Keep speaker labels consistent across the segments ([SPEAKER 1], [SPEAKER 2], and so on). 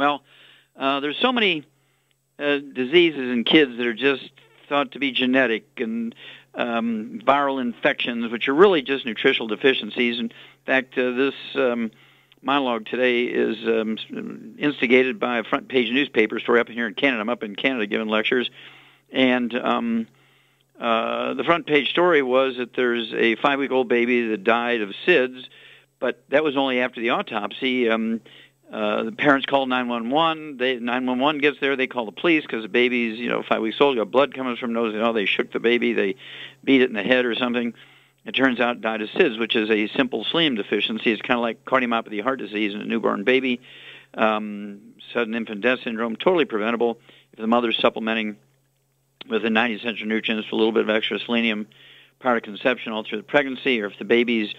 [SPEAKER 1] Well, there's so many diseases in kids that are just thought to be genetic and viral infections, which are really just nutritional deficiencies. In fact, this monologue today is instigated by a front-page newspaper story up here in Canada. I'm up in Canada giving lectures, and the front-page story was that there's a 5-week-old baby that died of SIDS, but that was only after the autopsy. The parents called 911. 911 gets there. They call the police because the baby's, 5 weeks old, got blood coming from nose. They shook the baby. They beat it in the head or something. It turns out it died of SIDS, which is a simple selenium deficiency. It's kind of like cardiomyopathy heart disease in a newborn baby. Sudden infant death syndrome, totally preventable if the mother's supplementing with the 90 essential nutrients, a little bit of extra selenium prior to conception all through the pregnancy, or if the baby's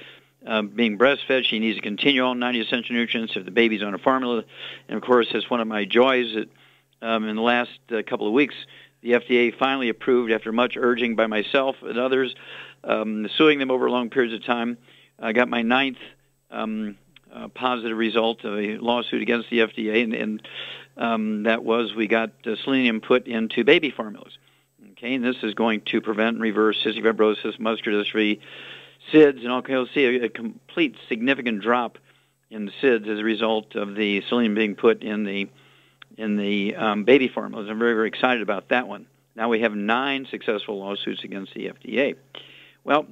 [SPEAKER 1] being breastfed, she needs to continue on 90 essential nutrients if the baby's on a formula. And, of course, it's one of my joys that in the last couple of weeks, the FDA finally approved, after much urging by myself and others, suing them over long periods of time. I got my 9th positive result of a lawsuit against the FDA, and that was we got selenium put into baby formulas. Okay, and this is going to prevent and reverse cystic fibrosis, muscular dystrophy, SIDS, and you'll see a complete significant drop in the SIDS as a result of the selenium being put in the baby formulas. I'm very, very excited about that one. Now we have 9 successful lawsuits against the FDA. Well,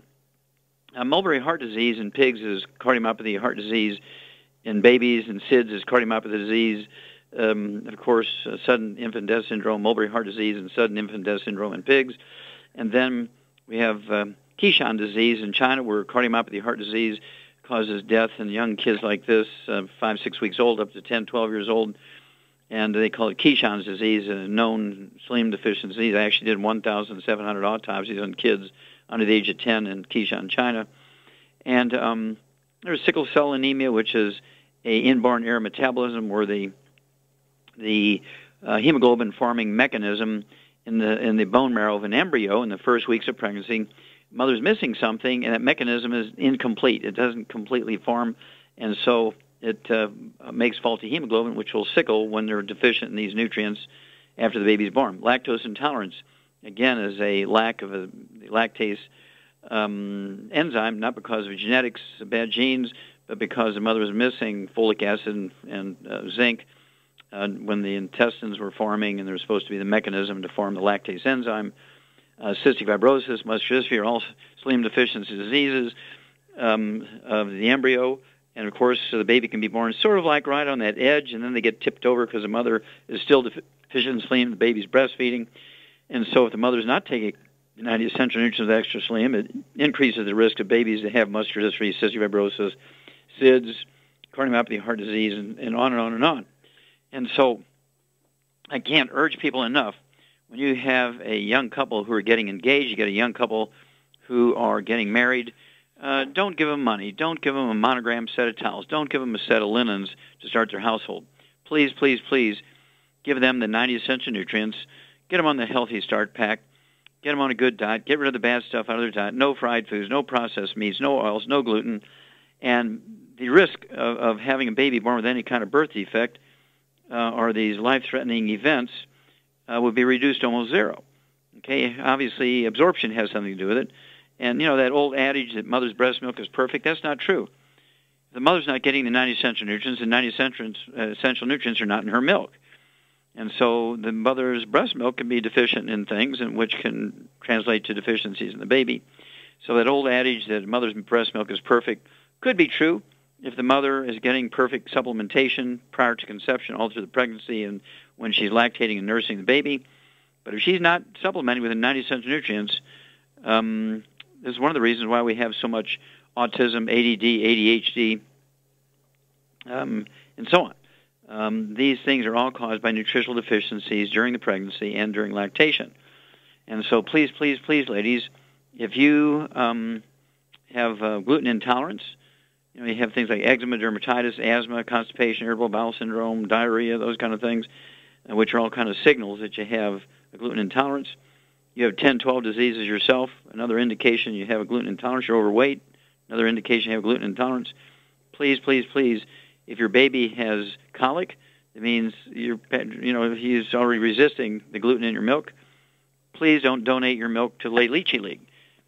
[SPEAKER 1] mulberry heart disease in pigs is cardiomyopathy heart disease. In babies and SIDS is cardiomyopathy disease. Of course, sudden infant death syndrome, mulberry heart disease, and sudden infant death syndrome in pigs. And then we have Keyshan disease in China, where cardiomyopathy heart disease causes death in young kids like this, 5, 6 weeks old, up to 10, 12 years old. And they call it Keyshan's disease, a known selenium deficiency. They actually did 1,700 autopsies on kids under the age of 10 in Keyshan, China. And there's sickle cell anemia, which is a inborn error metabolism, where the hemoglobin forming mechanism in the bone marrow of an embryo in the first weeks of pregnancy, mother's missing something, and that mechanism is incomplete. It doesn't completely form, and so it makes faulty hemoglobin, which will sickle when they're deficient in these nutrients after the baby's born. Lactose intolerance, again, is a lack of the lactase enzyme, not because of genetics, bad genes, but because the mother was missing folic acid and zinc when the intestines were forming, and there was supposed to be the mechanism to form the lactase enzyme. Cystic fibrosis, muscular dystrophy are all selenium deficiency diseases of the embryo. And, of course, the baby can be born sort of like right on that edge, and then they get tipped over because the mother is still deficient in selenium, the baby's breastfeeding. And so if the mother's not taking 90 essential nutrients of extra selenium, it increases the risk of babies to have muscular dystrophy, cystic fibrosis, SIDS, cardiomyopathy, heart disease, and on and on and on. And so I can't urge people enough. When you have a young couple who are getting engaged, you get a young couple who are getting married, don't give them money. Don't give them a monogrammed set of towels. Don't give them a set of linens to start their household. Please, please, please give them the 90 essential nutrients. Get them on the Healthy Start Pack. Get them on a good diet. Get rid of the bad stuff out of their diet. No fried foods, no processed meats, no oils, no gluten. And the risk of having a baby born with any kind of birth defect or these life-threatening events would be reduced to almost zero. Okay, obviously absorption has something to do with it. And, that old adage that mother's breast milk is perfect, that's not true. If the mother's not getting the 90 essential nutrients, the 90 essential nutrients are not in her milk. And so the mother's breast milk can be deficient in things, and which can translate to deficiencies in the baby. So that old adage that mother's breast milk is perfect could be true if the mother is getting perfect supplementation prior to conception, all through the pregnancy and when she's lactating and nursing the baby. But if she's not supplementing with the 90 essential nutrients, this is one of the reasons why we have so much autism, ADD, ADHD, and so on. These things are all caused by nutritional deficiencies during the pregnancy and during lactation. And so please, please, please, ladies, if you have gluten intolerance, you have things like eczema, dermatitis, asthma, constipation, irritable bowel syndrome, diarrhea, those kind of things, which are all kind of signals that you have a gluten intolerance. You have 10, 12 diseases yourself. Another indication you have a gluten intolerance. You're overweight. Another indication you have gluten intolerance. Please, please, please, if your baby has colic, it means he's already resisting the gluten in your milk. Please don't donate your milk to Late Leachy League,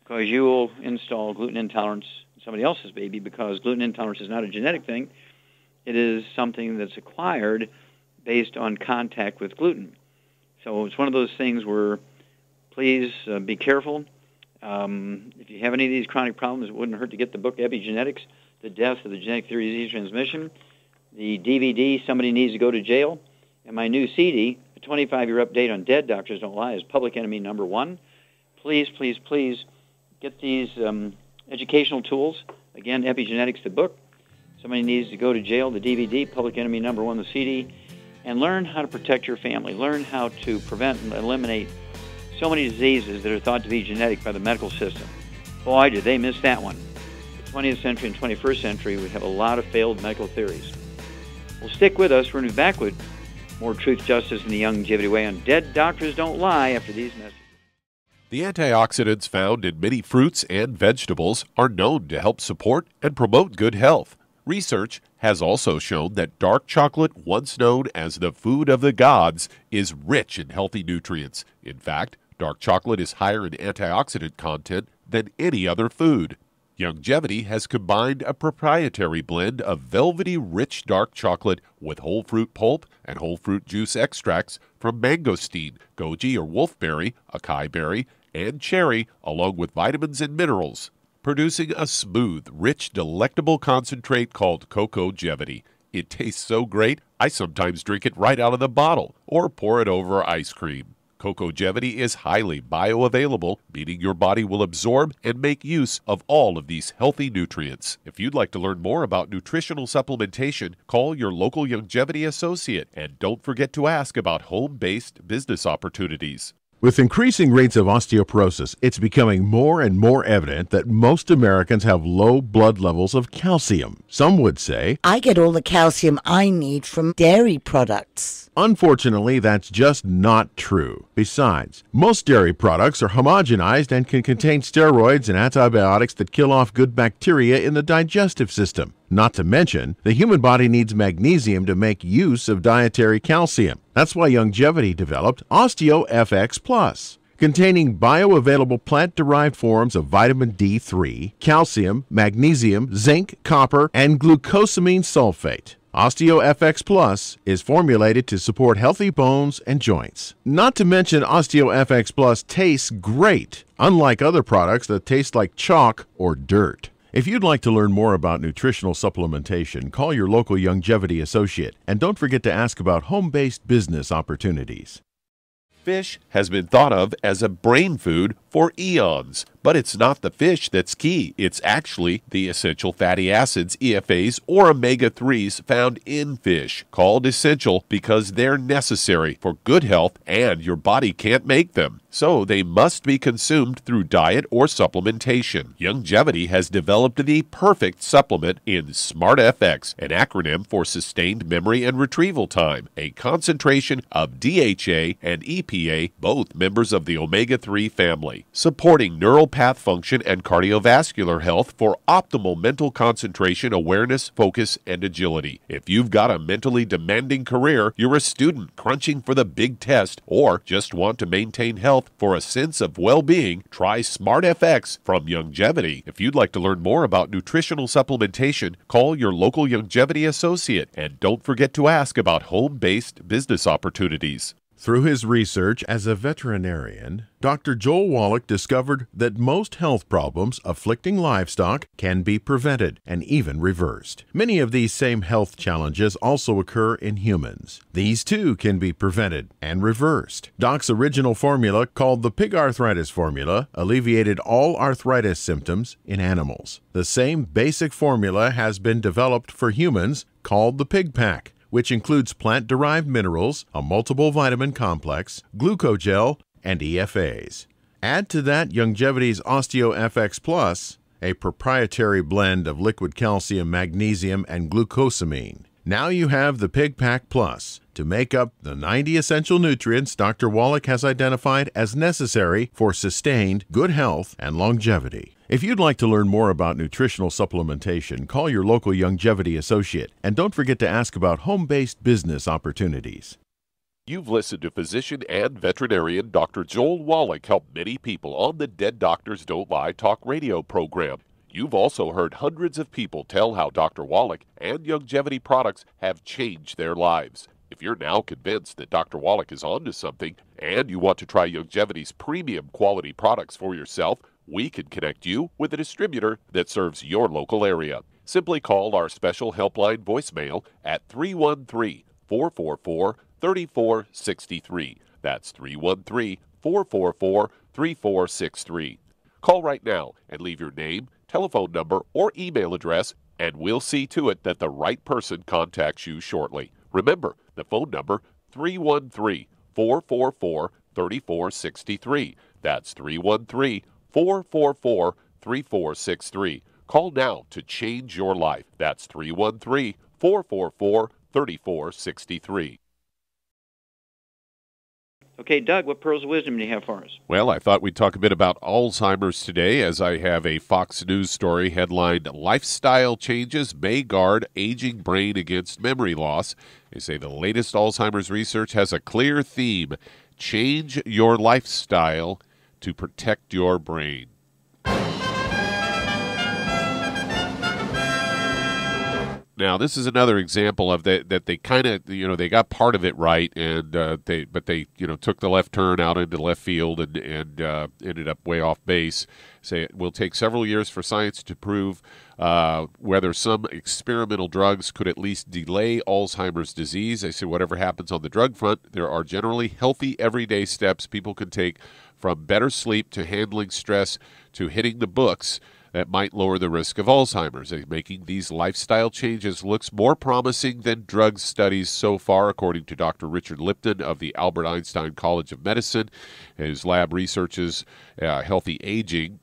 [SPEAKER 1] because you will install gluten intolerance in somebody else's baby, because gluten intolerance is not a genetic thing. It is something that's acquired based on contact with gluten. So it's one of those things where please be careful. If you have any of these chronic problems, it wouldn't hurt to get the book Epigenetics, The Death of the Genetic Theory of Disease Transmission, the DVD, Somebody Needs to Go to Jail, and my new CD, A 25-Year Update on Dead Doctors Don't Lie, is Public Enemy number 1. Please, please, please get these educational tools. Again, Epigenetics, the book, Somebody Needs to Go to Jail, the DVD, Public Enemy number 1, the CD, and learn how to protect your family. Learn how to prevent and eliminate so many diseases that are thought to be genetic by the medical system. Boy, did they miss that one. The 20th century and 21st century, we have a lot of failed medical theories. Well, stick with us. We're going to be back with more truth, justice, and the Longevity Way on Dead Doctors Don't Lie after these messages.
[SPEAKER 2] The antioxidants found in many fruits and vegetables are known to help support and promote good health. Research has also shown that dark chocolate, once known as the food of the gods, is rich in healthy nutrients. In fact, dark chocolate is higher in antioxidant content than any other food. Longevity has combined a proprietary blend of velvety rich dark chocolate with whole fruit pulp and whole fruit juice extracts from mangosteen, goji or wolfberry, acai berry, and cherry, along with vitamins and minerals, producing a smooth, rich, delectable concentrate called Cocogevity. It tastes so great, I sometimes drink it right out of the bottle or pour it over ice cream. Cocogevity is highly bioavailable, meaning your body will absorb and make use of all of these healthy nutrients. If you'd like to learn more about nutritional supplementation, call your local Longevity associate, and don't forget to ask about home-based business opportunities.
[SPEAKER 3] With increasing rates of osteoporosis, it's becoming more and more evident that most Americans have low blood levels of calcium. Some would say,
[SPEAKER 4] I get all the calcium I need from dairy products.
[SPEAKER 3] Unfortunately, that's just not true. Besides, most dairy products are homogenized and can contain steroids and antibiotics that kill off good bacteria in the digestive system. Not to mention, the human body needs magnesium to make use of dietary calcium. That's why Longevity developed OsteoFX Plus, containing bioavailable plant-derived forms of vitamin D3, calcium, magnesium, zinc, copper, and glucosamine sulfate. OsteoFX Plus is formulated to support healthy bones and joints. Not to mention, OsteoFX Plus tastes great, unlike other products that taste like chalk or dirt. If you'd like to learn more about nutritional supplementation, call your local Longevity associate, and don't forget to ask about home-based business opportunities.
[SPEAKER 2] Fish has been thought of as a brain food for eons, but it's not the fish that's key. It's actually the essential fatty acids, EFAs, or omega-3s found in fish, called essential because they're necessary for good health and your body can't make them. So they must be consumed through diet or supplementation. Longevity has developed the perfect supplement in SmartFX, an acronym for Sustained Memory and Retrieval Time, a concentration of DHA and EPA, both members of the omega-3 family, supporting neural path function and cardiovascular health for optimal mental concentration, awareness, focus, and agility. If you've got a mentally demanding career, you're a student crunching for the big test, or just want to maintain health for a sense of well-being, try SmartFX from Longevity. If you'd like to learn more about nutritional supplementation, call your local Longevity associate, and don't forget to ask about home-based business opportunities.
[SPEAKER 3] Through his research as a veterinarian, Dr. Joel Wallach discovered that most health problems afflicting livestock can be prevented and even reversed. Many of these same health challenges also occur in humans. These too can be prevented and reversed. Doc's original formula, called the pig arthritis formula, alleviated all arthritis symptoms in animals. The same basic formula has been developed for humans, called the Pig Pack, which includes plant-derived minerals, a multiple vitamin complex, glucogel, and EFAs. Add to that Longevity's OsteoFX Plus, a proprietary blend of liquid calcium, magnesium, and glucosamine. Now you have the Pig Pack Plus to make up the 90 essential nutrients Dr. Wallach has identified as necessary for sustained good health and longevity. If you'd like to learn more about nutritional supplementation, call your local longevity associate, and don't forget to ask about home-based business opportunities.
[SPEAKER 2] You've listened to physician and veterinarian Dr. Joel Wallach help many people on the Dead Doctors Don't Lie talk radio program. You've also heard hundreds of people tell how Dr. Wallach and longevity products have changed their lives. If you're now convinced that Dr. Wallach is onto something and you want to try longevity's premium quality products for yourself, we can connect you with a distributor that serves your local area. Simply call our special helpline voicemail at 313-444-3463. That's 313-444-3463. Call right now and leave your name, telephone number, or email address, and we'll see to it that the right person contacts you shortly. Remember, the phone number, 313-444-3463. That's 313-444-3463. Call now to change your life. That's 313-444-3463.
[SPEAKER 1] Okay, Doug, what pearls of wisdom do you have for us?
[SPEAKER 2] Well, I thought we'd talk a bit about Alzheimer's today, as I have a Fox News story headlined, "Lifestyle Changes May Guard Aging Brain Against Memory Loss." They say the latest Alzheimer's research has a clear theme: change your lifestyle to protect your brain. Now, this is another example of that they kind of, they got part of it right, and they took the left turn out into left field and ended up way off base. Say it will take several years for science to prove whether some experimental drugs could at least delay Alzheimer's disease. They say whatever happens on the drug front, there are generally healthy everyday steps people can take, from better sleep to handling stress to hitting the books, that might lower the risk of Alzheimer's. Making these lifestyle changes looks more promising than drug studies so far, according to Dr. Richard Lipton of the Albert Einstein College of Medicine. His lab researches healthy aging.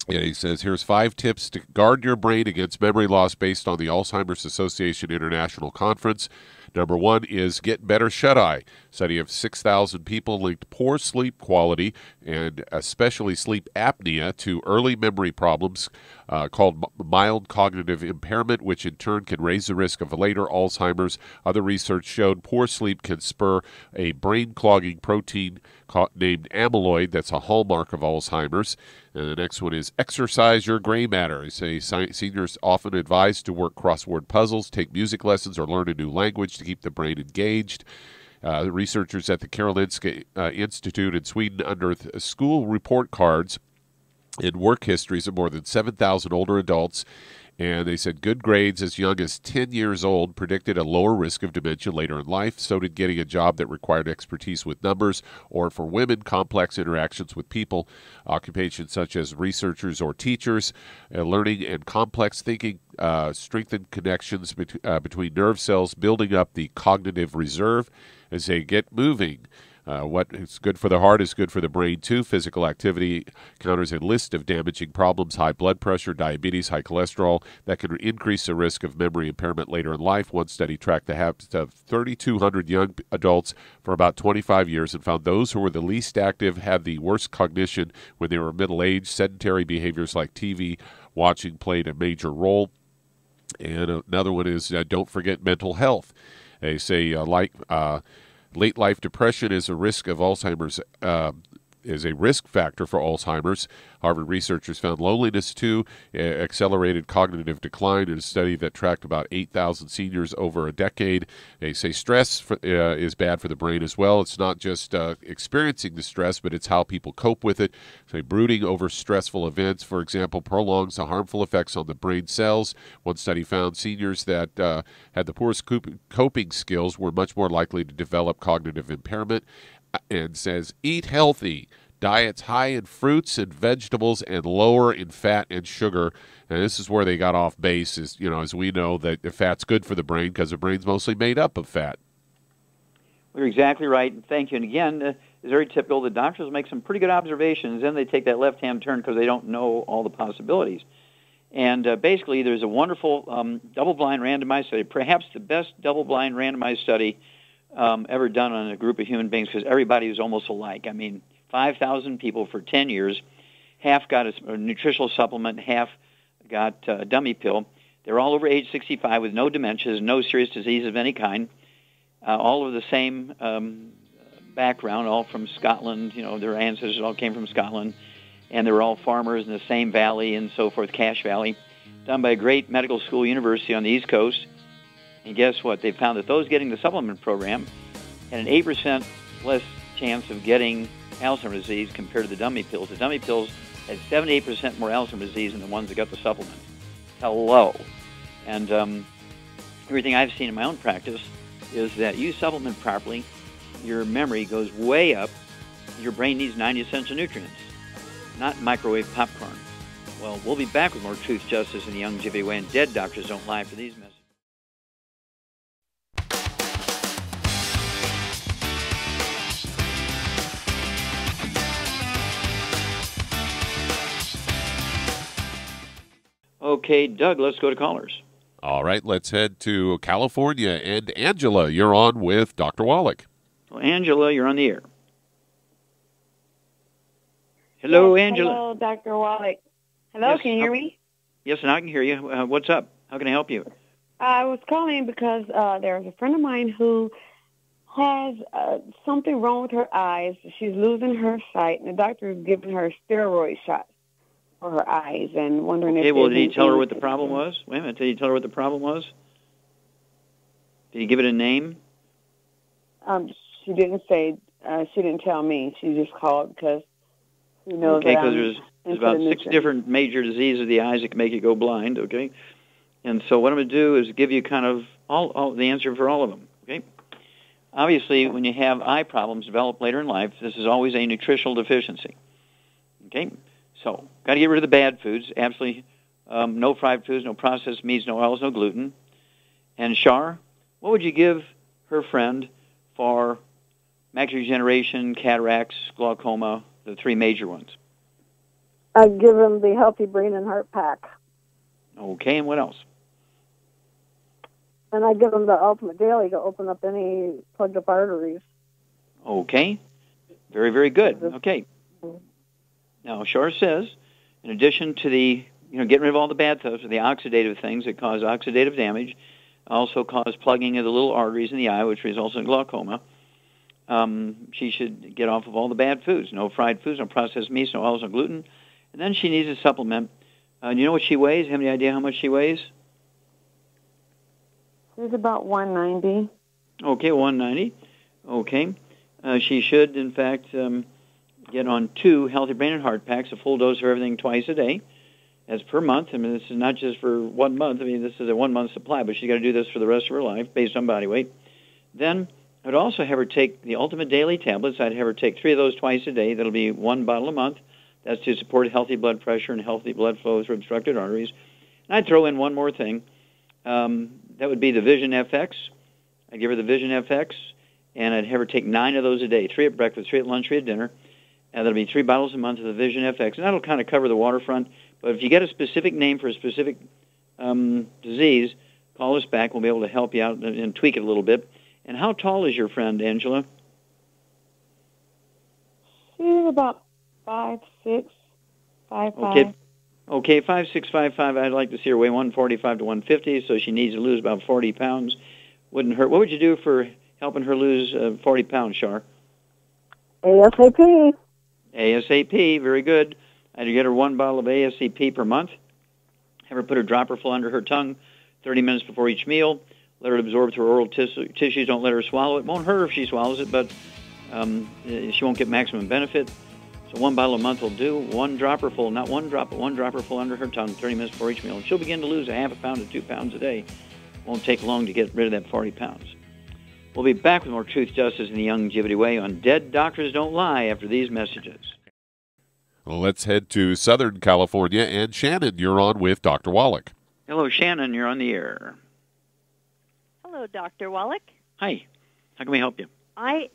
[SPEAKER 2] And he says, here's 5 tips to guard your brain against memory loss based on the Alzheimer's Association International Conference. Number 1 is get better shut-eye. Study of 6,000 people linked poor sleep quality and especially sleep apnea to early memory problems called mild cognitive impairment, which in turn can raise the risk of later Alzheimer's. Other research showed poor sleep can spur a brain-clogging protein named amyloid that's a hallmark of Alzheimer's. And the next one is exercise your gray matter. They say seniors often advised to work crossword puzzles, take music lessons, or learn a new language to keep the brain engaged. Researchers at the Karolinska Institute in Sweden unearthed school report cards and work histories of more than 7,000 older adults. And they said good grades as young as 10 years old predicted a lower risk of dementia later in life. So did getting a job that required expertise with numbers, or for women, complex interactions with people. Occupations such as researchers or teachers, learning and complex thinking strengthen connections between nerve cells, building up the cognitive reserve as they get moving. What is good for the heart is good for the brain, too. Physical activity counters a list of damaging problems: high blood pressure, diabetes, high cholesterol, that can increase the risk of memory impairment later in life. One study tracked the habits of 3,200 young adults for about 25 years and found those who were the least active had the worst cognition when they were middle-aged. Sedentary behaviors like TV watching played a major role. And another one is don't forget mental health. They say late life depression is a risk of Alzheimer's, is a risk factor for Alzheimer's. Harvard researchers found loneliness, too, accelerated cognitive decline in a study that tracked about 8,000 seniors over a decade. They say stress is bad for the brain as well. It's not just experiencing the stress, but it's how people cope with it. So brooding over stressful events, for example, prolongs the harmful effects on the brain cells. One study found seniors that had the poorest coping skills were much more likely to develop cognitive impairment, and says eat healthy. Diets high in fruits and vegetables and lower in fat and sugar. And this is where they got off base, is, as we know, that the fat's good for the brain because the brain's mostly made up of fat.
[SPEAKER 1] Well, you're exactly right. Thank you. And again, it's very typical. The doctors make some pretty good observations, then they take that left-hand turn because they don't know all the possibilities. And basically, there's a wonderful double-blind randomized study, perhaps the best double-blind randomized study ever done on a group of human beings, because everybody was almost alike. I mean, 5,000 people for 10 years half got a nutritional supplement, half got a dummy pill. They're all over age 65 with no dementias, no serious disease of any kind, all of the same background, all from Scotland. Their ancestors all came from Scotland, and they were all farmers in the same valley and so forth, Cache Valley, done by a great medical school university on the East Coast. And guess what? They found that those getting the supplement program had an 8% less chance of getting Alzheimer's disease compared to the dummy pills. The dummy pills had 78% more Alzheimer's disease than the ones that got the supplement. Hello. And everything I've seen in my own practice is that you supplement properly, your memory goes way up. Your brain needs 90 essential nutrients, not microwave popcorn. Well, we'll be back with more Truth, Justice, and the Longevity Way, and Dead Doctors Don't Lie for these messages. Okay, Doug, let's go to callers.
[SPEAKER 2] All right, let's head to California. And Angela, you're on with Dr. Wallach.
[SPEAKER 1] Well, Angela, you're on the air. Hello,
[SPEAKER 5] yes,
[SPEAKER 1] Angela.
[SPEAKER 5] Hello, Dr. Wallach. Hello,
[SPEAKER 1] Yes,
[SPEAKER 5] can you hear me?
[SPEAKER 1] Yes, and I can hear you. What's up? How can I help you?
[SPEAKER 5] I was calling because there's a friend of mine who has something wrong with her eyes. She's losing her sight, and the doctor is giving her steroid shots for her eyes and wondering
[SPEAKER 1] Okay,
[SPEAKER 5] if...
[SPEAKER 1] well, did he tell her what the problem was? Wait a minute, did he tell her what the problem was? Did he give it a name?
[SPEAKER 5] She didn't say, she didn't tell me. She just called because she knows
[SPEAKER 1] okay,
[SPEAKER 5] that
[SPEAKER 1] because there's about 6 different major diseases of the eyes that can make you go blind, okay? And so what I'm going to do is give you kind of all the answer for all of them, okay? Obviously, when you have eye problems develop later in life, this is always a nutritional deficiency, okay? So, got to get rid of the bad foods, absolutely no fried foods, no processed meats, no oils, no gluten. And Shar, what would you give her friend for macular degeneration, cataracts, glaucoma, the 3 major ones?
[SPEAKER 6] I'd give him the Healthy Brain and Heart Pack.
[SPEAKER 1] Okay, and what else?
[SPEAKER 6] And I'd give him the Ultimate Daily to open up any plugged up arteries.
[SPEAKER 1] Okay, very, very good. Okay. Now, Shar says, in addition to the, getting rid of all the bad stuff, the oxidative things that cause oxidative damage, also cause plugging of the little arteries in the eye, which results in glaucoma, she should get off of all the bad foods, no fried foods, no processed meats, no oils, no gluten. And then she needs a supplement. You know what she weighs? Have any idea how much she weighs?
[SPEAKER 5] She's about 190.
[SPEAKER 1] Okay, 190. Okay. She should, in fact, get on 2 Healthy Brain and Heart Packs, a full dose of everything twice a day. That's per month. I mean, this is not just for 1 month. I mean, this is a 1-month supply, but she's got to do this for the rest of her life based on body weight. Then I'd also have her take the Ultimate Daily tablets. I'd have her take 3 of those twice a day. That'll be 1 bottle a month. That's to support healthy blood pressure and healthy blood flow through obstructed arteries. And I'd throw in one more thing. That would be the Vision FX. I'd give her the Vision FX, and I'd have her take 9 of those a day, 3 at breakfast, 3 at lunch, 3 at dinner. And that'll be 3 bottles a month of the Vision FX. And that'll kind of cover the waterfront. But if you get a specific name for a specific disease, call us back. We'll be able to help you out and tweak it a little bit. And how tall is your friend, Angela?
[SPEAKER 5] She's about 5'6", 5'5".
[SPEAKER 1] Okay. Okay, 5'6", 5'5". I'd like to see her weigh 145 to 150, so she needs to lose about 40 pounds. Wouldn't hurt. What would you do for helping her lose 40 pounds, Shar?
[SPEAKER 6] ASAP.
[SPEAKER 1] ASAP, very good. I'd get her 1 bottle of ASAP per month. Have her put a dropper full under her tongue 30 minutes before each meal. Let her absorb through her oral tissues. Don't let her swallow it. Won't hurt her if she swallows it, but she won't get maximum benefit. So 1 bottle a month will do. 1 dropper full, not 1 drop, but 1 dropper full under her tongue 30 minutes before each meal. And she'll begin to lose a half a pound to 2 pounds a day. Won't take long to get rid of that 40 pounds. We'll be back with more Truth, Justice, and the Longevity Way on Dead Doctors Don't Lie after these messages.
[SPEAKER 2] Well, let's head to Southern California. And Shannon, you're on with Dr. Wallach.
[SPEAKER 1] Hello, Shannon. You're on the air.
[SPEAKER 7] Hello, Dr. Wallach.
[SPEAKER 1] Hi. How can we help you?
[SPEAKER 7] I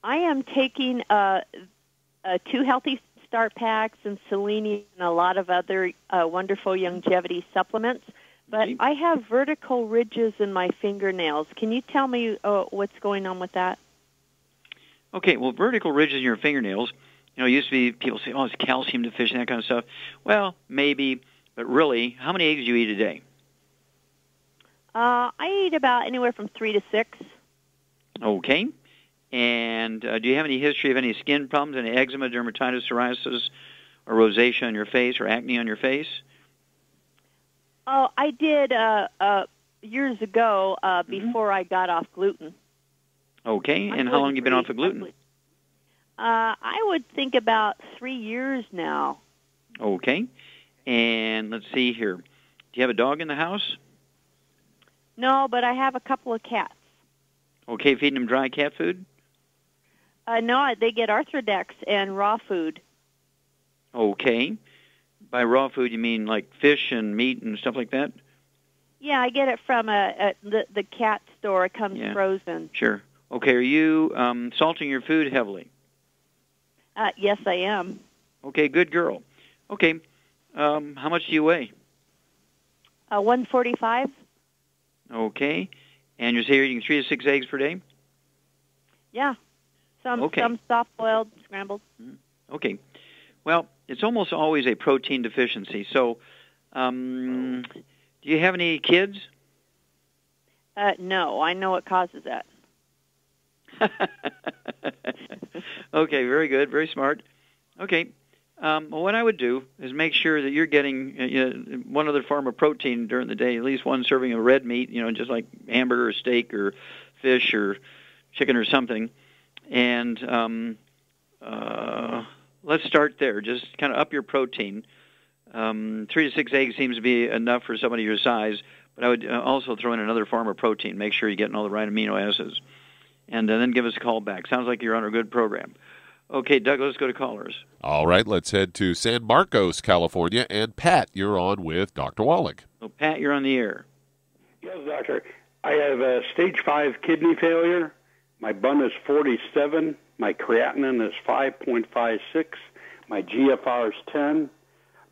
[SPEAKER 7] am taking 2 Healthy Start Packs and selenium and a lot of other wonderful longevity supplements, but I have vertical ridges in my fingernails. Can you tell me what's going on with that?
[SPEAKER 1] Okay, well, vertical ridges in your fingernails It used to be people say, oh, it's calcium deficient, that kind of stuff. Well, maybe, but really, how many eggs do you eat a day?
[SPEAKER 7] I eat about anywhere from 3 to 6.
[SPEAKER 1] Okay. And do you have any history of any skin problems, any eczema, dermatitis, psoriasis, or rosacea on your face, or acne on your face?
[SPEAKER 7] Oh, I did years ago before I got off gluten.
[SPEAKER 1] Okay. And how long have you been off of gluten?
[SPEAKER 7] I would think about 3 years now.
[SPEAKER 1] Okay. And let's see here. Do you have a dog in the house?
[SPEAKER 7] No, but I have a couple of cats.
[SPEAKER 1] Okay, feeding them dry cat food?
[SPEAKER 7] No, they get Arthrodex and raw food.
[SPEAKER 1] Okay. By raw food, you mean like fish and meat and stuff like that?
[SPEAKER 7] Yeah, I get it from the cat store. It comes frozen.
[SPEAKER 1] Sure. Okay, are you salting your food heavily?
[SPEAKER 7] Yes, I am.
[SPEAKER 1] Okay, good girl. Okay, how much do you weigh?
[SPEAKER 7] 145.
[SPEAKER 1] Okay, and you're eating 3 to 6 eggs per day?
[SPEAKER 7] Yeah, some soft-boiled, scrambled.
[SPEAKER 1] Okay, well, it's almost always a protein deficiency. So, do you have any kids?
[SPEAKER 7] No, I know what causes that.
[SPEAKER 1] Okay, very good, very smart. Okay, well, what I would do is make sure that you're getting one other form of protein during the day, at least one serving of red meat, just like hamburger or steak or fish or chicken or something. And let's start there. Just kind of up your protein. 3 to 6 eggs seems to be enough for somebody your size, but I would also throw in another form of protein. Make sure you're getting all the right amino acids. And then give us a call back. Sounds like you're on a good program. Okay, Doug, let's go to callers.
[SPEAKER 2] All right, let's head to San Marcos, California. And Pat, you're on with Dr. Wallach.
[SPEAKER 1] So, Pat, you're on the air.
[SPEAKER 8] Yes, doctor. I have stage 5 kidney failure. My BUN is 47. My creatinine is 5.56. My GFR is 10.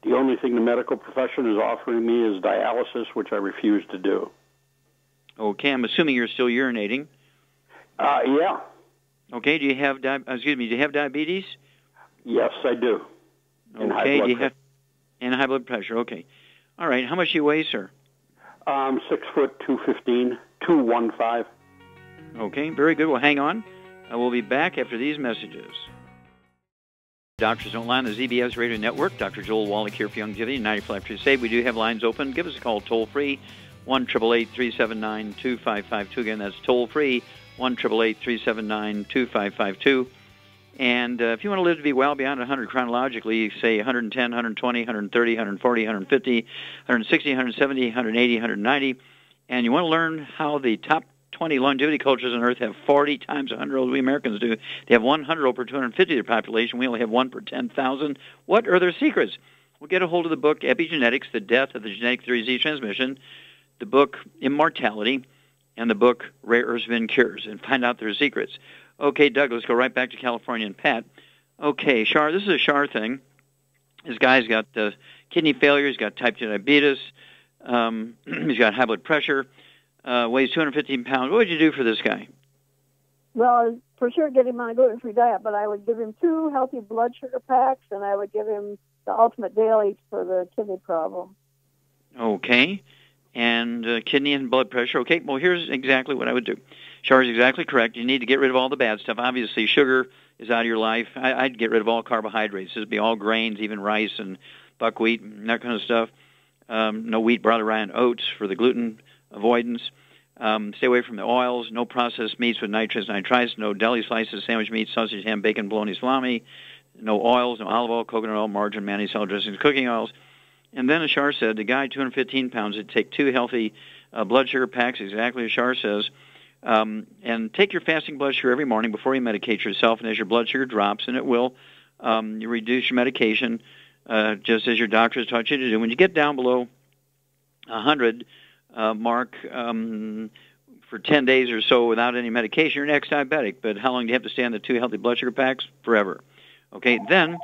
[SPEAKER 8] The only thing the medical profession is offering me is dialysis, which I refuse to do.
[SPEAKER 1] Okay, I'm assuming you're still urinating.
[SPEAKER 8] Yeah.
[SPEAKER 1] Okay, do you have diabetes?
[SPEAKER 8] Yes, I do.
[SPEAKER 1] And high blood pressure. Okay. All right. How much do you weigh, sir?
[SPEAKER 8] 6 foot 215, 215.
[SPEAKER 1] Okay, very good. Well, hang on. We'll be back after these messages. Doctors Don't Lie on the ZBS Radio Network. Dr. Joel Wallach here for Youngevity, 95 Crusade. We do have lines open. Give us a call toll-free, 1-888-379-2552. Again, that's toll-free, 1-888-379-2552. And if you want to live to be well beyond 100 chronologically, say 110, 120, 130, 140, 150, 160, 170, 180, 190, and you want to learn how the top 20 longevity cultures on Earth have 40 times 100-year-olds we Americans do. They have 100 per 250 of their population. We only have 1 per 10,000. What are their secrets? We'll get a hold of the book Epigenetics, The Death of the Genetic Theory of Disease Transmission, the book Immortality, and the book Rare Earths Been Cures, and find out their secrets. Okay, Doug, let's go right back to California and Pat. Okay, Shar, this is a Shar thing. This guy's got kidney failure. He's got type 2 diabetes. He's got high blood pressure. Weighs 215 pounds. What would you do for this guy?
[SPEAKER 6] Well, for sure get him on a gluten-free diet, but I would give him 2 healthy blood sugar packs, and I would give him the ultimate daily for the kidney problem.
[SPEAKER 1] Okay. And kidney and blood pressure. Okay, well, here's exactly what I would do. Shar is exactly correct. You need to get rid of all the bad stuff. Obviously, sugar is out of your life. I'd get rid of all carbohydrates. This would be all grains, even rice and buckwheat and that kind of stuff. No wheat, barley, rye, and oats for the gluten avoidance. Stay away from the oils. No processed meats with nitrates, nitrites. No deli slices, sandwich meat, sausage, ham, bacon, bologna, salami. No oils, no olive oil, coconut oil, margarine, mayonnaise, salad dressings, cooking oils. And then, as Shar said, the guy, 215 pounds, would take 2 healthy blood sugar packs, exactly as Shar says, and take your fasting blood sugar every morning before you medicate yourself. And as your blood sugar drops, and it will, you reduce your medication, just as your doctor has taught you to do. When you get down below 100 mark for 10 days or so without any medication, you're an ex-diabetic. But how long do you have to stay on the 2 healthy blood sugar packs? Forever. Okay, then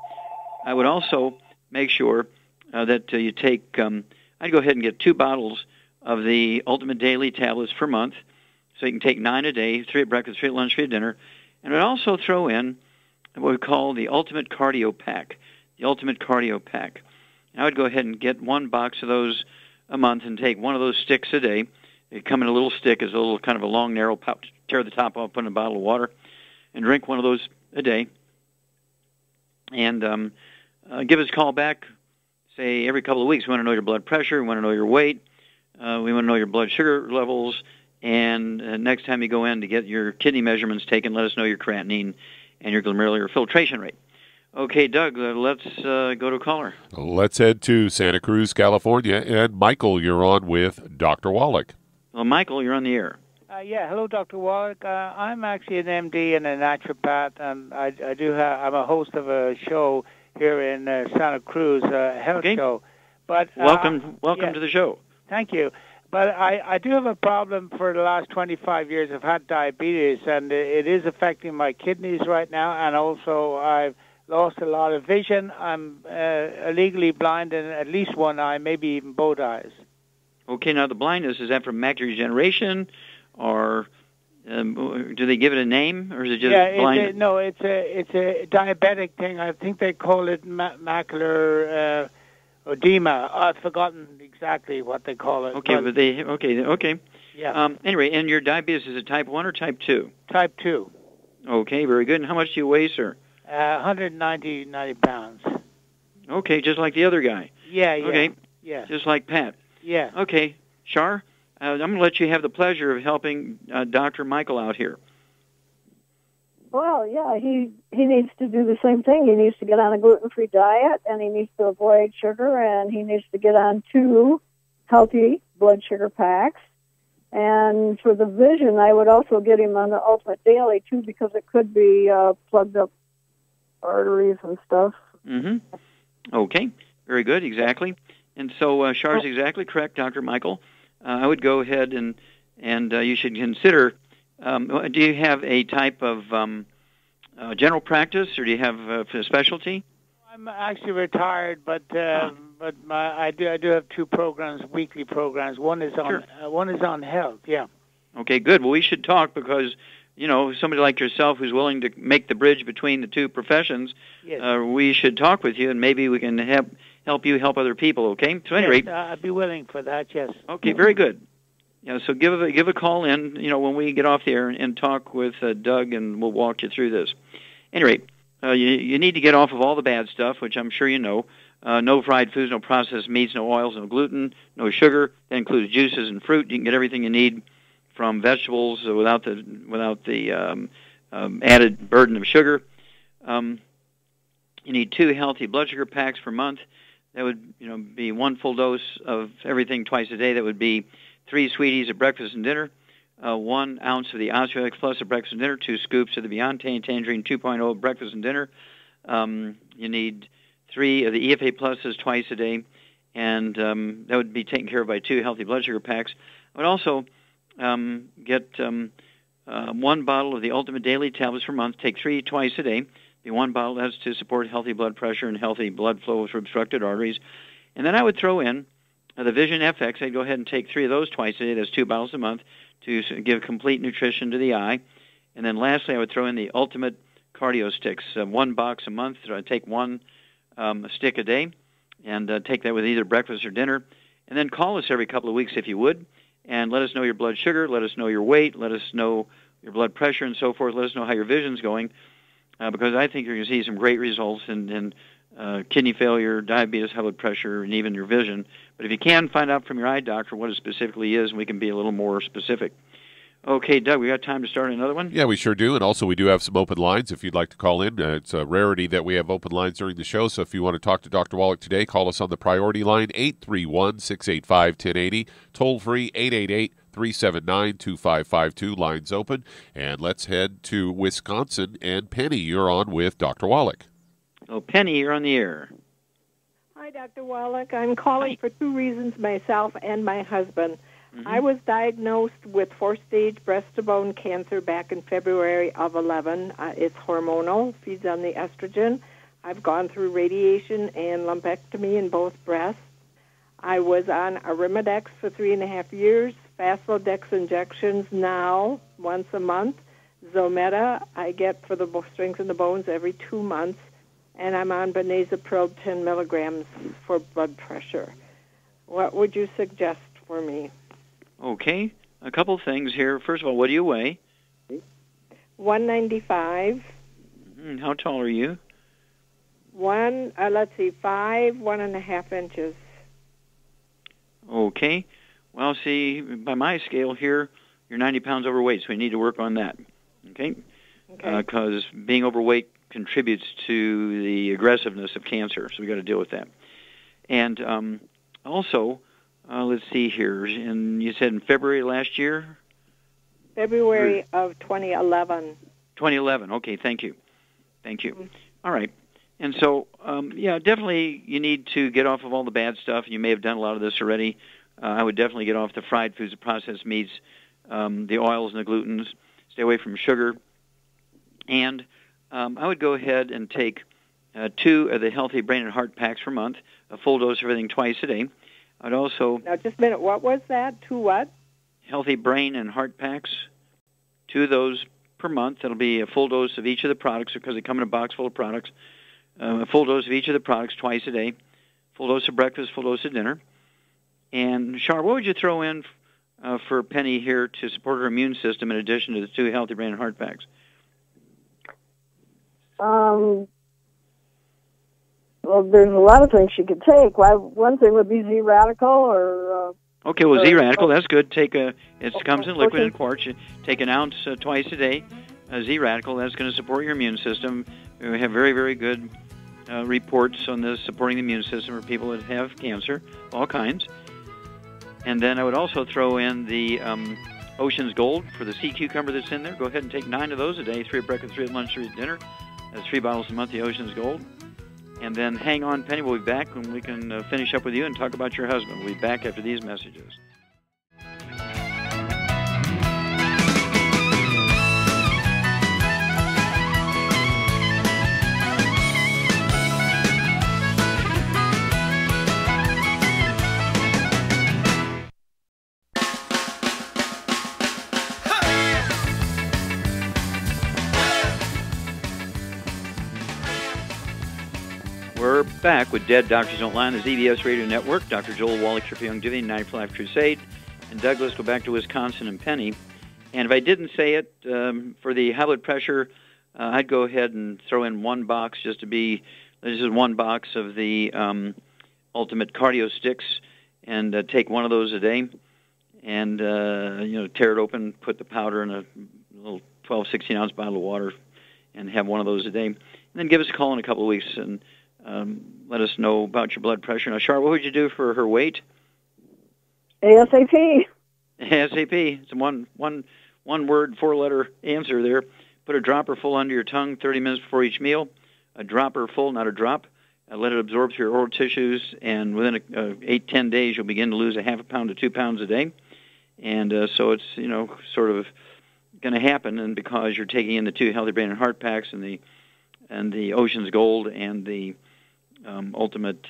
[SPEAKER 1] I would also make sure that you take, I'd go ahead and get 2 bottles of the Ultimate Daily tablets per month, so you can take 9 a day, 3 at breakfast, 3 at lunch, 3 at dinner. And I'd also throw in what we call the Ultimate Cardio Pack. The Ultimate Cardio Pack. And I would go ahead and get one box of those a month and take one of those sticks a day. They come in a little stick, as a little kind of a long, narrow pouch. Tear the top off, put in a bottle of water, and drink one of those a day. And give us a call back, say, every couple of weeks. We want to know your blood pressure. We want to know your weight. We want to know your blood sugar levels. And next time you go in to get your kidney measurements taken, let us know your creatinine and your glomerular filtration rate. Okay, Doug, let's go to a caller.
[SPEAKER 2] Let's head to Santa Cruz, California. And Michael, you're on with Dr. Wallach.
[SPEAKER 1] Well, Michael, you're on the air.
[SPEAKER 9] Hello, Dr. Wallach. I'm actually an MD and a naturopath, and I'm a host of a show here in Santa Cruz, a health show. But
[SPEAKER 1] welcome to the show.
[SPEAKER 9] Thank you. But I do have a problem for the last 25 years. I've had diabetes, and it is affecting my kidneys right now, and also I've lost a lot of vision. I'm illegally blind in at least one eye, maybe even both eyes.
[SPEAKER 1] Okay, now the blindness, is that from macular degeneration, or do they give it a name, or is it just blindness?
[SPEAKER 9] It's a diabetic thing. I think they call it macular edema. I've forgotten exactly what they call it.
[SPEAKER 1] Okay, okay.
[SPEAKER 9] Yeah.
[SPEAKER 1] Anyway, and your diabetes, is it type 1 or type 2?
[SPEAKER 9] Type 2.
[SPEAKER 1] Okay, very good. And how much do you weigh, sir?
[SPEAKER 9] 190 pounds.
[SPEAKER 1] Okay, just like the other guy.
[SPEAKER 9] Yeah.
[SPEAKER 1] Okay.
[SPEAKER 9] Yeah.
[SPEAKER 1] Just like Pat.
[SPEAKER 9] Yeah.
[SPEAKER 1] Okay, Shar, I'm going to let you have the pleasure of helping Dr. Michael out here.
[SPEAKER 6] Well, yeah, he needs to do the same thing. He needs to get on a gluten-free diet, and he needs to avoid sugar, and he needs to get on 2 healthy blood sugar packs. And for the vision, I would also get him on the Ultimate Daily, too, because it could be plugged up arteries and stuff.
[SPEAKER 1] Mm-hmm. Okay, very good, exactly. And so Char's exactly correct, Dr. Michael. I would go ahead and you should consider, do you have a type of general practice, or do you have a specialty?
[SPEAKER 9] I'm actually retired, but I do have 2 programs, weekly programs. One is on health. Yeah.
[SPEAKER 1] Okay, good. Well, we should talk because somebody like yourself who's willing to make the bridge between the 2 professions.
[SPEAKER 9] Yes.
[SPEAKER 1] We should talk with you, and maybe we can help you help other people. Okay. So anyway,
[SPEAKER 9] I'd be willing for that. Yes.
[SPEAKER 1] Okay. Very good. So give a call in. When we get off the air and talk with Doug, and we'll walk you through this. Anyway. You need to get off of all the bad stuff, which I'm sure you know. No fried foods, no processed meats, no oils, no gluten, no sugar. That includes juices and fruit. You can get everything you need from vegetables without the added burden of sugar. You need 2 healthy blood sugar packs per month. That would be 1 full dose of everything twice a day. That would be 3 sweeties at breakfast and dinner. 1 ounce of the Osteox Plus at breakfast and dinner, 2 scoops of the Beyond Tangerine 2.0 at breakfast and dinner. You need 3 of the EFA Pluses twice a day, and that would be taken care of by 2 healthy blood sugar packs. I would also get 1 bottle of the Ultimate Daily tablets per month, take 3 twice a day. The 1 bottle that's to support healthy blood pressure and healthy blood flow for obstructed arteries. And then I would throw in the Vision FX. I'd go ahead and take 3 of those twice a day. That's 2 bottles a month to give complete nutrition to the eye. And then lastly, I would throw in the Ultimate Cardio Sticks, 1 box a month. So I'd take 1 stick a day and take that with either breakfast or dinner. And then call us every couple of weeks if you would, and let us know your blood sugar, let us know your weight, let us know your blood pressure and so forth. Let us know how your vision's going, because I think you're going to see some great results in kidney failure, diabetes, high blood pressure, and even your vision. But if you can, find out from your eye doctor what it specifically is, and we can be a little more specific. Okay, Doug, we got time to start another one?
[SPEAKER 2] Yeah, we sure do. And also we do have some open lines if you'd like to call in. It's a rarity that we have open lines during the show, so if you want to talk to Dr. Wallach today, call us on the priority line, 831-685-1080, toll-free 888-379-2552, lines open. And let's head to Wisconsin. And Penny, you're on with Dr. Wallach.
[SPEAKER 1] Oh, Penny, you're on the air.
[SPEAKER 10] Hi, Dr. Wallach. I'm calling for 2 reasons, myself and my husband. Mm-hmm. I was diagnosed with 4-stage breast-to-bone cancer back in February of 11. It's hormonal, feeds on the estrogen. I've gone through radiation and lumpectomy in both breasts. I was on Arimidex for 3.5 years, Faslodex injections now once a month, Zometa I get for the strength in the bones every 2 months, and I'm on benazepril 10 milligrams for blood pressure. What would you suggest for me?
[SPEAKER 1] Okay, a couple things here. First of all, what do you weigh?
[SPEAKER 10] 195.
[SPEAKER 1] How tall are you?
[SPEAKER 10] 5, 1.5 inches.
[SPEAKER 1] Okay. Well, see, by my scale here, you're 90 pounds overweight, so we need to work on that. Okay? Because being overweight contributes to the aggressiveness of cancer, so we got to deal with that. And also, let's see here. And you said in February last year?
[SPEAKER 10] February of 2011.
[SPEAKER 1] 2011. Okay, thank you. Thank you. All right. And so, definitely you need to get off of all the bad stuff. You may have done a lot of this already. I would definitely get off the fried foods, the processed meats, the oils and the glutens. Stay away from sugar. And I would go ahead and take 2 of the Healthy Brain and Heart Packs per month, a full dose of everything twice a day. I'd also...
[SPEAKER 10] Now, just a minute. What was that? 2 what?
[SPEAKER 1] Healthy Brain and Heart Packs. 2 of those per month. That'll be a full dose of each of the products because they come in a box full of products. A full dose of each of the products twice a day. Full dose of breakfast, full dose of dinner. And, Char, what would you throw in for Penny here to support her immune system in addition to the 2 Healthy Brain and Heart Packs?
[SPEAKER 6] Well, there's a lot of things she could take. One thing would be Z-Radical or...
[SPEAKER 1] Okay, well, Z-Radical, that's good. It comes in liquid and quartz. You take an ounce twice a day. Z-Radical, that's going to support your immune system. We have very, very good reports on this supporting the immune system for people that have cancer, all kinds. And then I would also throw in the Ocean's Gold for the sea cucumber that's in there. Go ahead and take 9 of those a day, 3 at breakfast, 3 at lunch, 3 at dinner. That's 3 bottles a month, the Ocean's Gold. And then hang on, Penny. We'll be back when we can finish up with you and talk about your husband. We'll be back after these messages. We're back with Dead Doctors Don't Lie on the ZBS Radio Network. Dr. Joel Wallach for Longevity, 9 for Life Crusade. And Douglas, go back to Wisconsin and Penny. And if I didn't say it, for the high blood pressure, I'd go ahead and throw in 1 box this is 1 box of the Ultimate Cardio Sticks, and take 1 of those a day. And, tear it open, put the powder in a little 12, 16-ounce bottle of water, and have 1 of those a day. And then give us a call in a couple of weeks and let us know about your blood pressure. Now, Char, what would you do for her weight?
[SPEAKER 6] ASAP.
[SPEAKER 1] ASAP. It's a one word, 4-letter answer there. Put a dropper full under your tongue 30 minutes before each meal. A dropper full, not a drop. Let it absorb through your oral tissues, and within 8-10 days, you'll begin to lose a half a pound to 2 pounds a day. And so it's, sort of going to happen, and because you're taking in the 2 Healthy Brain and Heart Packs and the Ocean's Gold and the Ultimate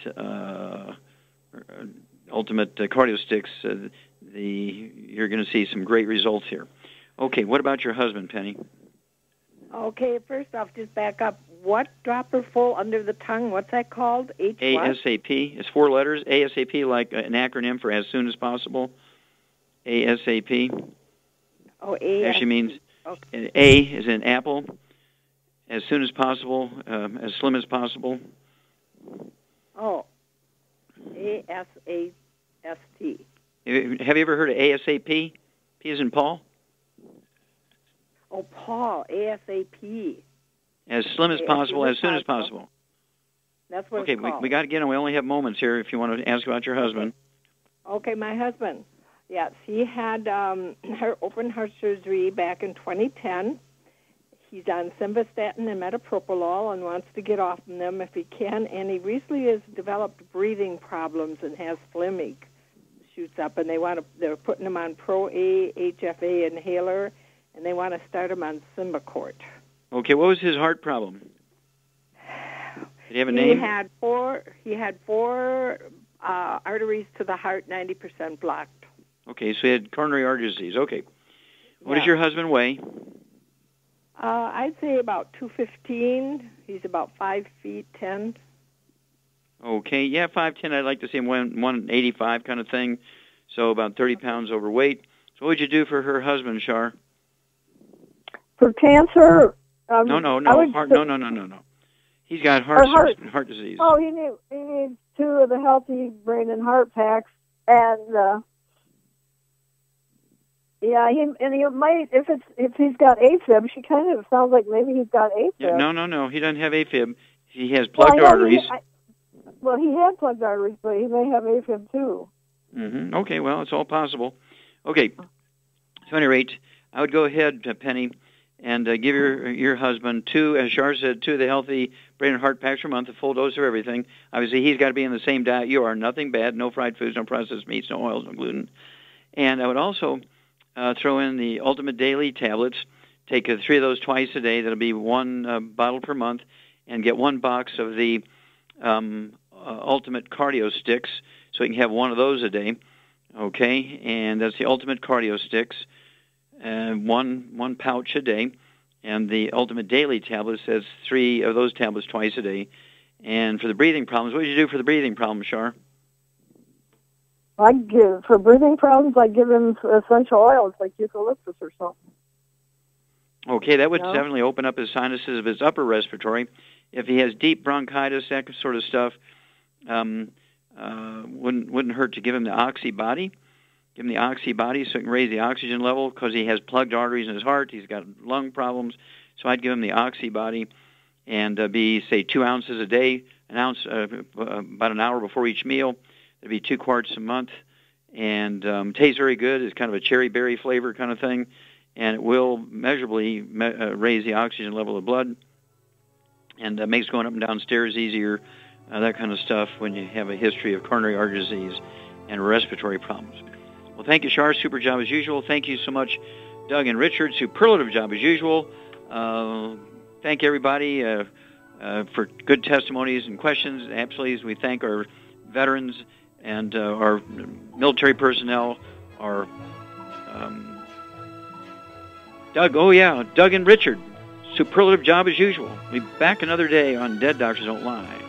[SPEAKER 1] Cardio Sticks, you're going to see some great results here. Okay, what about your husband, Penny?
[SPEAKER 10] Okay, first off, just back up. What dropper full under the tongue? What's that called?
[SPEAKER 1] ASAP. It's 4 letters. ASAP, like an acronym for as soon as possible. ASAP.
[SPEAKER 10] Oh, A.
[SPEAKER 1] Actually means A is in apple. As soon as possible, as slim as possible.
[SPEAKER 10] Oh, ASAST.
[SPEAKER 1] Have you ever heard of ASAP? P as in Paul?
[SPEAKER 10] Oh, Paul, ASAP.
[SPEAKER 1] As slim as possible, as soon as possible.
[SPEAKER 10] That's what
[SPEAKER 1] it's called. Okay, we got to get on. We only have moments here if you want to ask about your husband.
[SPEAKER 10] Okay, my husband. Yes, he had her open heart surgery back in 2010. He's on simvastatin and metoprolol and wants to get off of them if he can. And he recently has developed breathing problems and has phlegm shoots up. And they're putting him on Pro-A HFA inhaler, and they want to start him on Symbicort.
[SPEAKER 1] Okay, what was his heart problem? Did he have a name?
[SPEAKER 10] He had four arteries to the heart, 90% blocked.
[SPEAKER 1] Okay, so he had coronary artery disease. Okay. What does your husband weigh?
[SPEAKER 10] I'd say about 215. He's about 5 feet 10.
[SPEAKER 1] Okay, yeah, 5'10". I'd like to see him 185 kind of thing, so about 30 pounds overweight. So what would you do for her husband, Shar?
[SPEAKER 6] For cancer?
[SPEAKER 1] No. Heart, no. He's got heart disease.
[SPEAKER 6] Oh, he needs 2 of the healthy brain and heart packs, and he might if he's got AFib. She kind of sounds like maybe he's got AFib.
[SPEAKER 1] Yeah, no, he doesn't have AFib. He has plugged arteries.
[SPEAKER 6] He had plugged arteries, but he may have AFib too.
[SPEAKER 1] Mm-hmm. Okay, well, it's all possible. Okay, so at any rate, I would go ahead, Penny, and give your husband 2, as Shar said, 2 of the healthy brain and heart packs per month, a full dose of everything. Obviously, he's got to be in the same diet you are. Nothing bad, no fried foods, no processed meats, no oils, no gluten. And I would also throw in the Ultimate Daily tablets. Take 3 of those twice a day. That'll be 1 bottle per month. And get 1 box of the Ultimate Cardio Sticks, so you can have 1 of those a day. Okay, and that's the Ultimate Cardio Sticks, 1 pouch a day. And the Ultimate Daily tablets has 3 of those tablets twice a day. And for the breathing problems, what did you do for the breathing problems, Shar?
[SPEAKER 6] For breathing problems, I give him essential oils like eucalyptus or something.
[SPEAKER 1] Okay, that would definitely open up his sinuses of his upper respiratory. If he has deep bronchitis, that sort of stuff, wouldn't hurt to give him the Oxy Body. Give him the Oxy Body so he can raise the oxygen level because he has plugged arteries in his heart. He's got lung problems. So I'd give him the Oxy Body and be, say, 2 ounces a day, an ounce about an hour before each meal. It'd be 2 quarts a month. And tastes very good. It's kind of a cherry berry flavor kind of thing. And it will measurably raise the oxygen level of blood and makes going up and down stairs easier, that kind of stuff when you have a history of coronary artery disease and respiratory problems. Well, thank you, Shar. Super job as usual. Thank you so much, Doug and Richard. Superlative job as usual. Thank everybody for good testimonies and questions. Absolutely, we thank our veterans and our military personnel, our Doug and Richard. Superlative job as usual. We'll be back another day on Dead Doctors Don't Lie.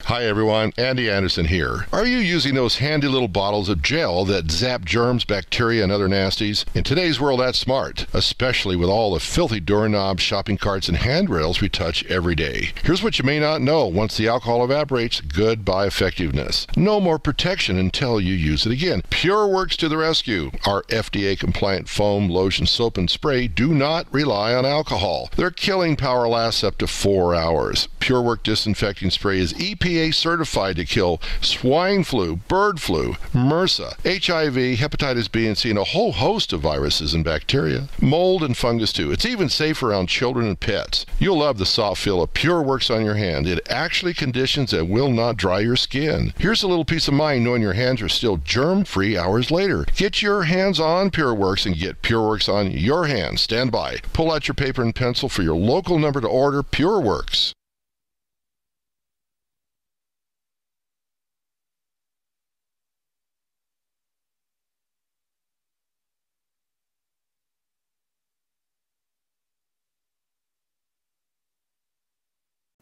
[SPEAKER 11] Hi everyone, Andy Anderson here. Are you using those handy little bottles of gel that zap germs, bacteria, and other nasties? In today's world, that's smart, especially with all the filthy doorknobs, shopping carts, and handrails we touch every day. Here's what you may not know. Once the alcohol evaporates, goodbye effectiveness. No more protection until you use it again. PureWorks to the rescue. Our FDA-compliant foam, lotion, soap, and spray do not rely on alcohol. Their killing power lasts up to 4 hours. PureWorks disinfecting spray is EPA certified to kill swine flu, bird flu, MRSA, HIV, hepatitis B and C, and a whole host of viruses and bacteria. Mold and fungus too. It's even safe around children and pets. You'll love the soft feel of PureWorks on your hand. It actually conditions and will not dry your skin. Here's a little peace of mind knowing your hands are still germ-free hours later. Get your hands on PureWorks and get PureWorks on your hands. Stand by. Pull out your paper and pencil for your local number to order PureWorks.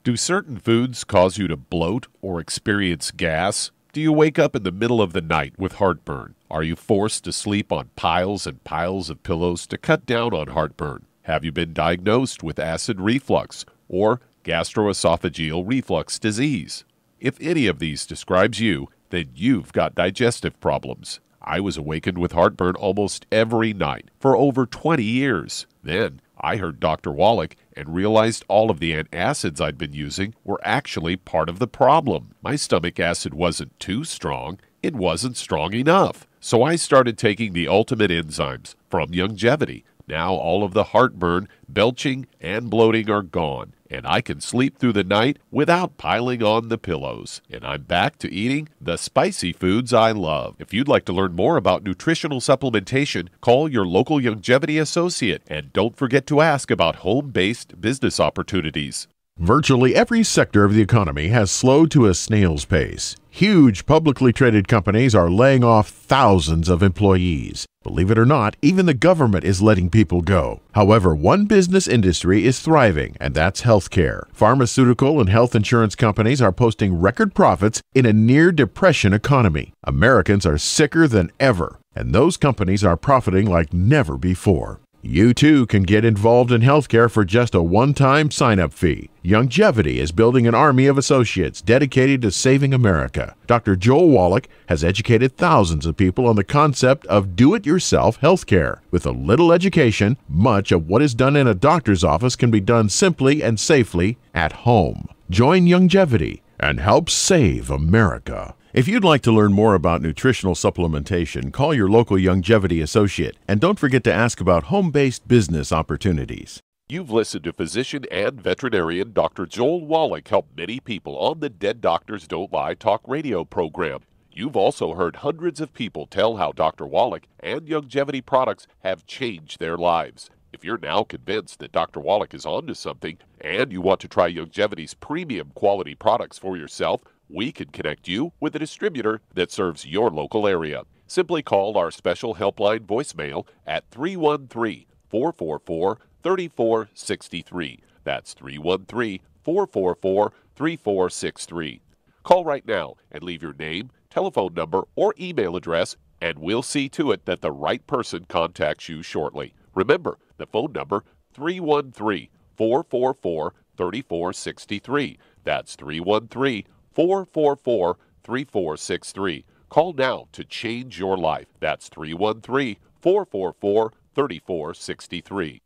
[SPEAKER 2] Do certain foods cause you to bloat or experience gas? Do you wake up in the middle of the night with heartburn? Are you forced to sleep on piles and piles of pillows to cut down on heartburn? Have you been diagnosed with acid reflux or gastroesophageal reflux disease? If any of these describes you, then you've got digestive problems. I was awakened with heartburn almost every night for over 20 years. Then I heard Dr. Wallach and realized all of the antacids I'd been using were actually part of the problem. My stomach acid wasn't too strong. It wasn't strong enough. So I started taking the ultimate enzymes from Longevity. Now all of the heartburn, belching, and bloating are gone, and I can sleep through the night without piling on the pillows. And I'm back to eating the spicy foods I love. If you'd like to learn more about nutritional supplementation, call your local Longevity associate, and don't forget to ask about home-based business opportunities.
[SPEAKER 3] Virtually every sector of the economy has slowed to a snail's pace. Huge publicly traded companies are laying off thousands of employees. Believe it or not, even the government is letting people go. However, one business industry is thriving, and that's healthcare. Pharmaceutical and health insurance companies are posting record profits in a near-depression economy. Americans are sicker than ever, and those companies are profiting like never before. You too can get involved in healthcare for just a one-time sign-up fee. Youngevity is building an army of associates dedicated to saving America. Dr. Joel Wallach has educated thousands of people on the concept of do-it-yourself healthcare. With a little education, much of what is done in a doctor's office can be done simply and safely at home. Join Youngevity and help save America. If you'd like to learn more about nutritional supplementation, call your local Youngevity associate, and don't forget to ask about home-based business opportunities.
[SPEAKER 2] You've listened to physician and veterinarian Dr. Joel Wallach help many people on the Dead Doctors Don't Lie talk radio program. You've also heard hundreds of people tell how Dr. Wallach and Youngevity products have changed their lives. If you're now convinced that Dr. Wallach is onto something and you want to try Youngevity's premium quality products for yourself, we can connect you with a distributor that serves your local area. Simply call our special helpline voicemail at 313-444-3463. That's 313-444-3463. Call right now and leave your name, telephone number, or email address, and we'll see to it that the right person contacts you shortly. Remember, the phone number, 313-444-3463. That's 313-444-3463. Call now to change your life. That's 313-444-3463.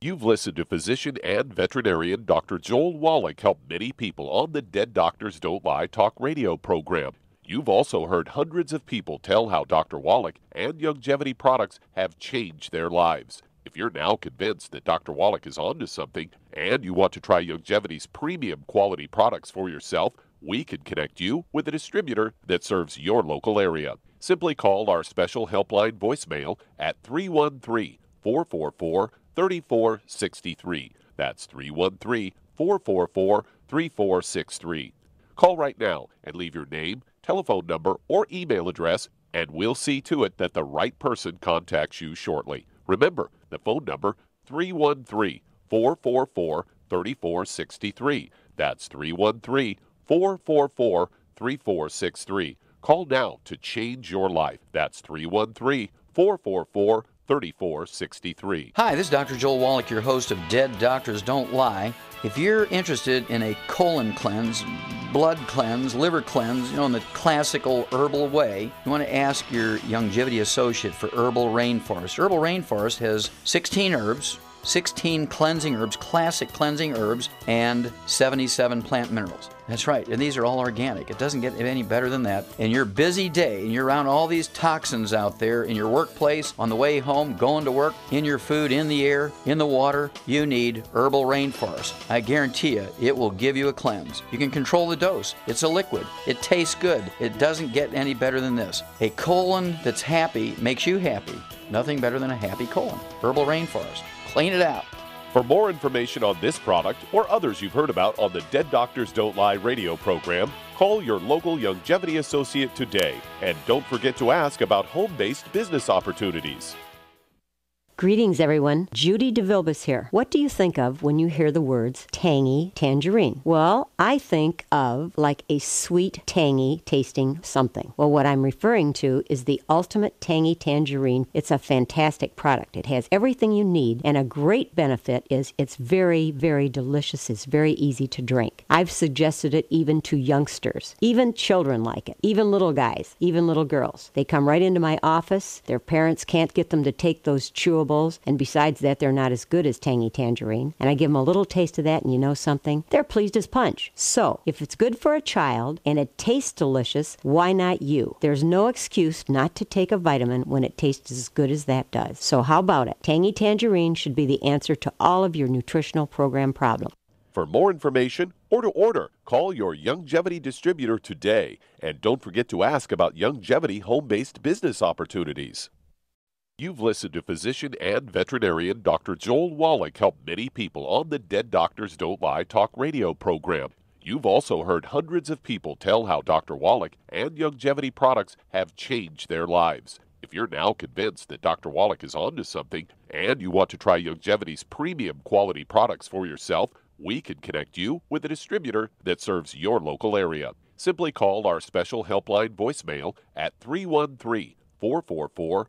[SPEAKER 2] You've listened to physician and veterinarian Dr. Joel Wallach help many people on the Dead Doctors Don't Lie talk radio program. You've also heard hundreds of people tell how Dr. Wallach and Youngevity products have changed their lives. If you're now convinced that Dr. Wallach is onto something and you want to try Youngevity's premium quality products for yourself, we can connect you with a distributor that serves your local area. Simply call our special helpline voicemail at 313-444-3463. That's 313-444-3463. Call right now and leave your name, telephone number, or email address, and we'll see to it that the right person contacts you shortly. Remember, the phone number, 313-444-3463. That's 313-444-3463. Call now to change your life. That's 313-444-3463.
[SPEAKER 12] Hi, this is Dr. Joel Wallach, your host of Dead Doctors Don't Lie. If you're interested in a colon cleanse, blood cleanse, liver cleanse, in the classical herbal way, you want to ask your Youngevity associate for Herbal Rainforest. Herbal Rainforest has 16 herbs, 16 cleansing herbs, classic cleansing herbs, and 77 plant minerals. That's right, and these are all organic. It doesn't get any better than that. In your busy day, and you're around all these toxins out there in your workplace, on the way home, going to work, in your food, in the air, in the water, you need Herbal Rainforest. I guarantee you, it will give you a cleanse. You can control the dose. It's a liquid. It tastes good. It doesn't get any better than this. A colon that's happy makes you happy. Nothing better than a happy colon. Herbal Rainforest. Clean it out.
[SPEAKER 2] For more information on this product or others you've heard about on the Dead Doctors Don't Lie radio program, call your local Youngevity associate today. And don't forget to ask about home-based business opportunities.
[SPEAKER 13] Greetings, everyone. Judy DeVilbus here. What do you think of when you hear the words tangy tangerine? Well, I think of like a sweet, tangy tasting something. Well, what I'm referring to is the Ultimate Tangy Tangerine. It's a fantastic product. It has everything you need, and a great benefit is it's very, very delicious. It's very easy to drink. I've suggested it even to youngsters. Even children like it. Even little guys. Even little girls. They come right into my office. Their parents can't get them to take those chewables. And besides that, they're not as good as Tangy Tangerine. And I give them a little taste of that, and you know something? They're pleased as punch. So, if it's good for a child and it tastes delicious, why not you? There's no excuse not to take a vitamin when it tastes as good as that does. So how about it? Tangy Tangerine should be the answer to all of your nutritional program problems.
[SPEAKER 2] For more information or to order, call your Youngevity distributor today. And don't forget to ask about Youngevity home-based business opportunities. You've listened to physician and veterinarian Dr. Joel Wallach help many people on the Dead Doctors Don't Lie talk radio program. You've also heard hundreds of people tell how Dr. Wallach and Youngevity products have changed their lives. If you're now convinced that Dr. Wallach is onto something and you want to try Youngevity's premium quality products for yourself, we can connect you with a distributor that serves your local area. Simply call our special helpline voicemail at 313-444-3463.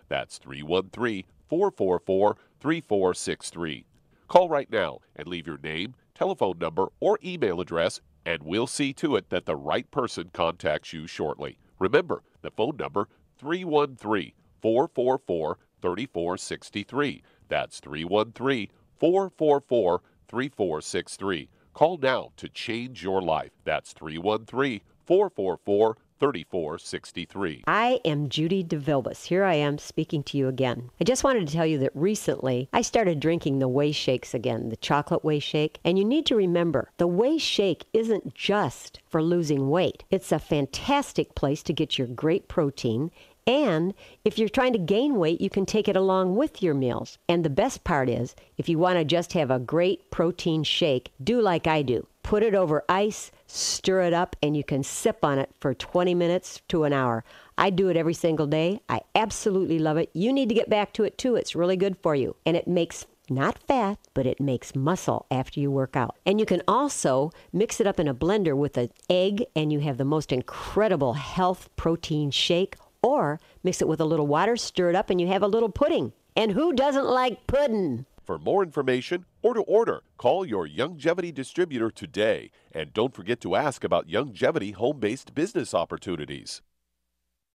[SPEAKER 2] That's 313-444-3463. Call right now and leave your name, telephone number, or email address, and we'll see to it that the right person contacts you shortly. Remember, the phone number, 313-444-3463. That's 313-444-3463. Call now to change your life. That's 313-444-3463.
[SPEAKER 13] I am Judy DeVilbus. Here I am speaking to you again. I just wanted to tell you that recently I started drinking the Whey Shakes again, the chocolate Whey Shake. And you need to remember, the Whey Shake isn't just for losing weight. It's a fantastic place to get your great protein. And if you're trying to gain weight, you can take it along with your meals. And the best part is, if you want to just have a great protein shake, do like I do. Put it over ice, stir it up, and you can sip on it for 20 minutes to an hour. I do it every single day. I absolutely love it. You need to get back to it too. It's really good for you. And it makes not fat, but it makes muscle after you work out. And you can also mix it up in a blender with an egg, and you have the most incredible health protein shake. Or mix it with a little water, stir it up, and you have a little pudding. And who doesn't like pudding?
[SPEAKER 2] For more information or to order, call your Youngevity distributor today. And don't forget to ask about Youngevity home-based business opportunities.